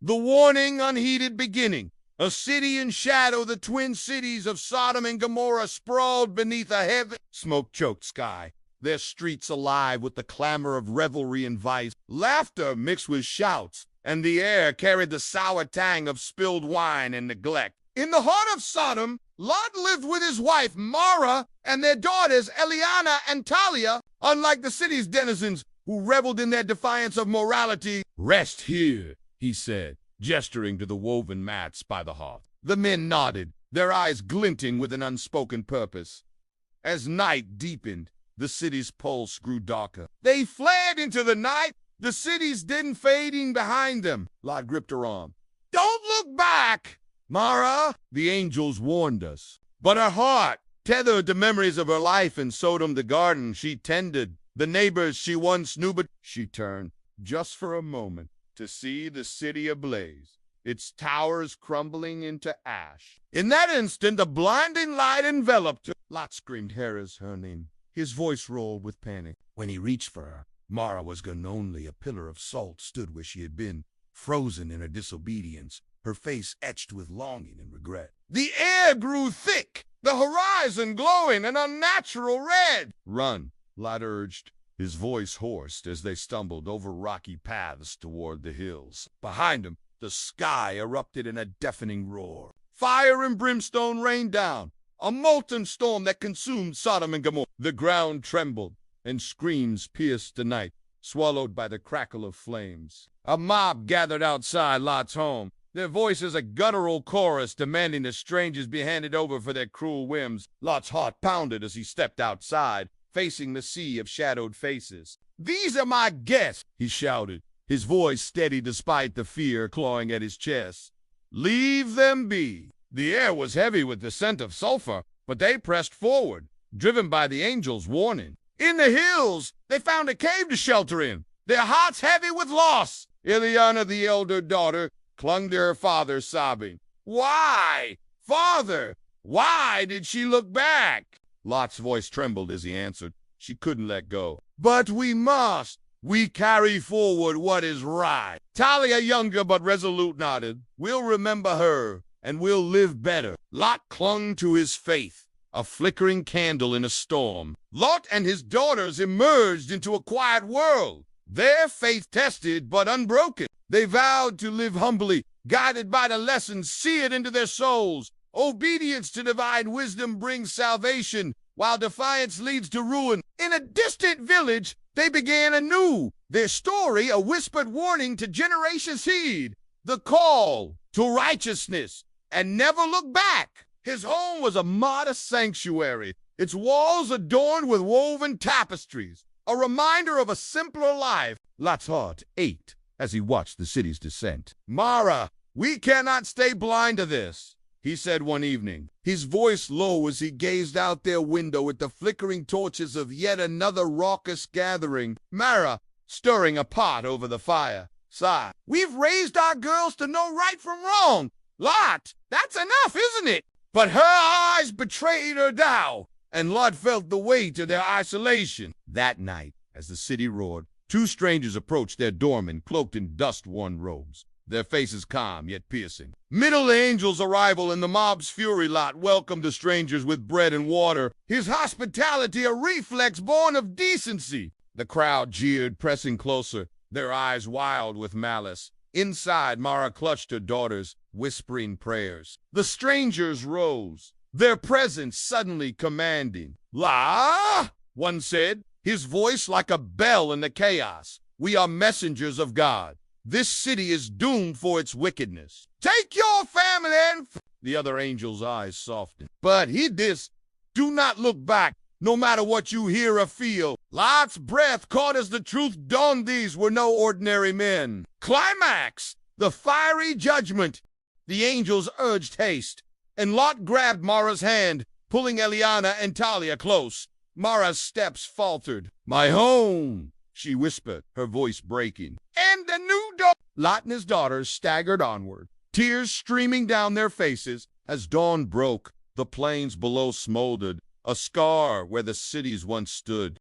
The Warning Unheeded beginning. A city in shadow, the twin cities of Sodom and Gomorrah sprawled beneath a heavy, smoke-choked sky, their streets alive with the clamor of revelry and vice. Laughter mixed with shouts, and the air carried the sour tang of spilled wine and neglect. In the heart of Sodom, Lot lived with his wife, Mara, and their daughters, Eliana and Talia. Unlike the city's denizens, who reveled in their defiance of morality. "Rest here," he said, gesturing to the woven mats by the hearth. The men nodded, their eyes glinting with an unspoken purpose. As night deepened, the city's pulse grew darker. They fled into the night, the city's din fading behind them. Lot gripped her arm. "Don't look back, Mara," the angels warned us. But her heart, tethered to memories of her life in Sodom, the garden she tended, the neighbors she once knew, but she turned, just for a moment, to see the city ablaze, its towers crumbling into ash. In that instant, a blinding light enveloped her. Lot screamed Hera's her name. His voice rolled with panic. When he reached for her, Mara was gone. Only a pillar of salt stood where she had been, frozen in her disobedience, her face etched with longing and regret. The air grew thick, the horizon glowing an unnatural red. "Run," Lot urged, his voice hoarse as they stumbled over rocky paths toward the hills. Behind them, the sky erupted in a deafening roar. Fire and brimstone rained down, a molten storm that consumed Sodom and Gomorrah. The ground trembled, and screams pierced the night, swallowed by the crackle of flames. A mob gathered outside Lot's home, their voices a guttural chorus demanding the strangers be handed over for their cruel whims. Lot's heart pounded as he stepped outside, facing the sea of shadowed faces. "These are my guests," he shouted, his voice steady despite the fear clawing at his chest. "Leave them be." The air was heavy with the scent of sulfur, but they pressed forward, driven by the angel's warning. In the hills, they found a cave to shelter in, their hearts heavy with loss. Eliana, the elder daughter, clung to her father, sobbing. "Why, Father, why did she look back?" Lot's voice trembled as he answered. She couldn't let go. "But we must. We carry forward what is right." Talia, younger but resolute, nodded. "We'll remember her, and we'll live better." Lot clung to his faith, a flickering candle in a storm. Lot and his daughters emerged into a quiet world, their faith tested but unbroken. They vowed to live humbly, guided by the lessons seared into their souls. Obedience to divine wisdom brings salvation, while defiance leads to ruin. In a distant village, they began anew, their story a whispered warning to generations heed, the call to righteousness, and never look back. His home was a modest sanctuary, its walls adorned with woven tapestries, a reminder of a simpler life. Lot's heart ached as he watched the city's descent. "Mara, we cannot stay blind to this," he said one evening, his voice low as he gazed out their window at the flickering torches of yet another raucous gathering. Mara, stirring a pot over the fire, sighed. "We've raised our girls to know right from wrong. Lot, that's enough, isn't it?" But her eyes betrayed her doubt, and Lot felt the weight of their isolation. That night, as the city roared, two strangers approached their doorman, cloaked in dust-worn robes, their faces calm yet piercing. Middle angel's arrival and the mob's fury, Lot welcomed the strangers with bread and water, his hospitality a reflex born of decency. The crowd jeered, pressing closer, their eyes wild with malice. Inside, Mara clutched her daughters, whispering prayers. The strangers rose, their presence suddenly commanding. "La," one said, his voice like a bell in the chaos. "We are messengers of God. This city is doomed for its wickedness. Take your family and..." The other angel's eyes softened. "But heed this. Do not look back, no matter what you hear or feel." Lot's breath caught as the truth dawned. These were no ordinary men. Climax, the fiery judgment. The angels urged haste, and Lot grabbed Mara's hand, pulling Eliana and Talia close. Mara's steps faltered. "My home," she whispered, her voice breaking. "And the new door." Lot and his daughters staggered onward, tears streaming down their faces. As dawn broke, the plains below smoldered, a scar where the cities once stood.